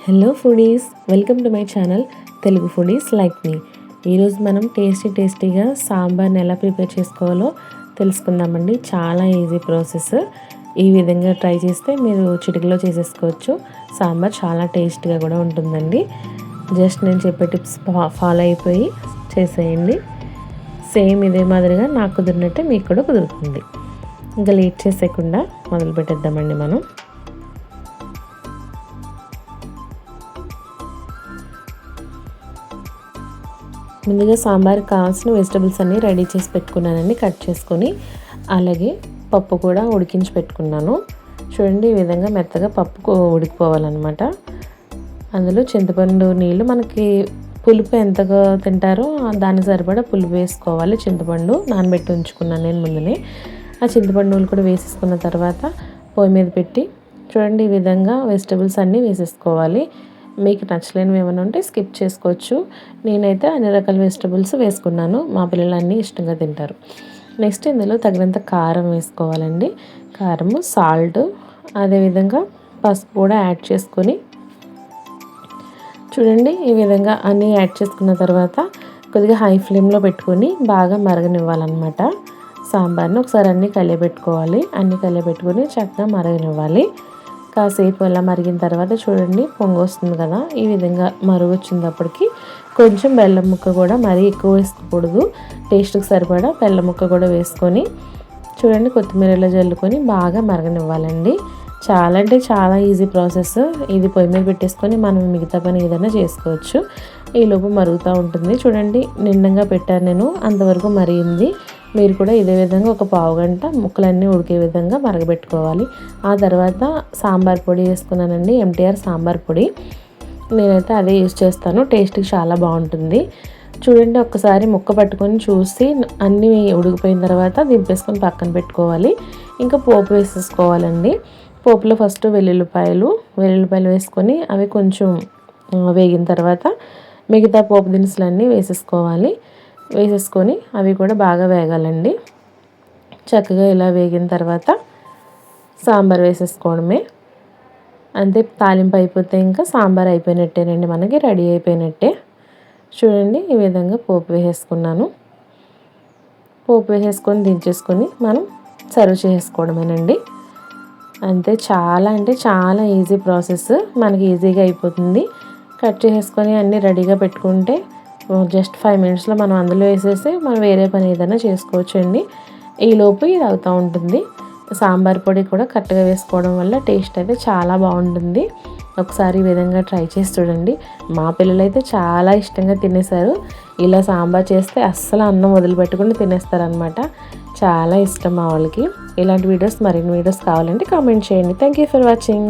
Hello foodies, welcome to my channel Telugu foodies like me. ఈరోజు మనం టేస్టీగా సాంబార్ని ఎలా ప్రిపేర్ చేసుకోవాలో తెలుసుకుందామండి. చాలా ఈజీ ప్రాసెస్. ఈ విధంగా ట్రై చేస్తే మీరు చిటికలో చేసేసుకోవచ్చు. సాంబార్ చాలా టేస్టీగా కూడా ఉంటుందండి. జస్ట్ నేను చెప్పే టిప్స్ ఫాలో అయిపోయి చేసేయండి. సేమ్ ఇదే మాదిరిగా నాకు కుదిరినట్టే మీకు కూడా కుదురుతుంది. ఇంకా లేట్ చేసేయకుండా మొదలు పెట్టేద్దామండి మనం. ముందుగా సాంబార్కి కావాల్సిన వెజిటబుల్స్ అన్నీ రెడీ చేసి పెట్టుకున్నానండి, కట్ చేసుకొని. అలాగే పప్పు కూడా ఉడికించి పెట్టుకున్నాను. చూడండి, ఈ విధంగా మెత్తగా పప్పు ఉడికిపోవాలన్నమాట. అందులో చింతపండు నీళ్ళు, మనకి పులుపు ఎంతగా తింటారో దానికి సరిపడా పులుపు వేసుకోవాలి. చింతపండు నానబెట్టి ఉంచుకున్నాను నేను ముందునే. ఆ చింతపండు నీళ్ళు కూడా వేసేసుకున్న తర్వాత పొయ్యి మీద పెట్టి చూడండి, ఈ విధంగా వెజిటబుల్స్ అన్నీ వేసేసుకోవాలి. మీకు నచ్చలేనివి ఏమైనా ఉంటే స్కిప్ చేసుకోవచ్చు. నేనైతే అన్ని రకాల వెజిటబుల్స్ వేసుకున్నాను. మా పిల్లలు అన్నీ ఇష్టంగా తింటారు. నెక్స్ట్ ఇందులో తగినంత కారం వేసుకోవాలండి. కారము, సాల్ట్, అదేవిధంగా పసుపు కూడా యాడ్ చేసుకొని చూడండి, ఈ విధంగా అన్నీ యాడ్ చేసుకున్న తర్వాత కొద్దిగా హై ఫ్లేమ్లో పెట్టుకొని బాగా మరగనివ్వాలన్నమాట. సాంబార్ని ఒకసారి అన్నీ కలియబెట్టుకోవాలి. అన్నీ కలియబెట్టుకొని చక్కగా మరగనివ్వాలి. కాసేపు అలా మరిగిన తర్వాత చూడండి, పొంగు వస్తుంది కదా, ఈ విధంగా మరుగు వచ్చినప్పటికి కొంచెం బెల్లం ముక్క కూడా మరీ ఎక్కువ వేసుకోకూడదు. టేస్ట్కి సరిపడా బెల్లం ముక్క కూడా వేసుకొని చూడండి, కొత్తిమీర ఇలా జల్లుకొని బాగా మరగనివ్వాలండి. చాలా అంటే చాలా ఈజీ ప్రాసెస్. ఇది పొయ్యి మీద పెట్టేసుకొని మనం మిగతా పని ఏదైనా చేసుకోవచ్చు. ఈలోపు మరుగుతూ ఉంటుంది. చూడండి, నిండంగా పెట్టాను నేను, అంతవరకు మరిగింది. మీరు కూడా ఇదే విధంగా ఒక పావు గంట ముక్కలన్నీ ఉడికే విధంగా మరగబెట్టుకోవాలి. ఆ తర్వాత సాంబార్ పొడి వేసుకున్నానండి, ఎంటీఆర్ సాంబార్ పొడి. నేనైతే అదే యూజ్ చేస్తాను. టేస్ట్కి చాలా బాగుంటుంది. చూడండి, ఒక్కసారి ముక్క పట్టుకొని చూసి అన్నీ ఉడికిపోయిన తర్వాత దింపేసుకొని పక్కన పెట్టుకోవాలి. ఇంకా పోపు వేసేసుకోవాలండి. పోపులో ఫస్ట్ వెల్లుల్లిపాయలు వేసుకొని అవి కొంచెం వేగిన తర్వాత మిగతా పోపు దినుసులన్నీ వేసేసుకొని అవి కూడా బాగా వేగాలండి. చక్కగా ఇలా వేగిన తర్వాత సాంబార్ వేసేసుకోవడమే. అంతే, తాలింపు అయిపోతే ఇంకా సాంబార్ అయిపోయినట్టేనండి, మనకి రెడీ అయిపోయినట్టే. చూడండి, ఈ విధంగా పోపు వేసేసుకున్నాను. పోపు వేసేసుకొని దించేసుకొని మనం సర్వ్ చేసుకోవడమేనండి. అంతే, చాలా అంటే చాలా ఈజీ ప్రాసెస్. మనకి ఈజీగా అయిపోతుంది. కట్ చేసేసుకొని అన్నీ రెడీగా పెట్టుకుంటే జస్ట్ 5 మినిట్స్లో మనం అందులో వేసేసి మనం వేరే పని ఏదైనా చేసుకోవచ్చు అండి. ఈలోపు ఇది అవుతూ ఉంటుంది. సాంబార్ పొడి కూడా కరెక్ట్గా వేసుకోవడం వల్ల టేస్ట్ అయితే చాలా బాగుంటుంది. ఒకసారి ఈ విధంగా ట్రై చేసి చూడండి. మా పిల్లలు అయితే చాలా ఇష్టంగా తినేశారు. ఇలా సాంబార్ చేస్తే అస్సలు అన్నం వదిలిపెట్టకుండా తినేస్తారనమాట. చాలా ఇష్టం మా వాళ్ళకి. ఇలాంటి వీడియోస్, మరిన్ని వీడియోస్ కావాలంటే కామెంట్ చేయండి. Thank you for watching.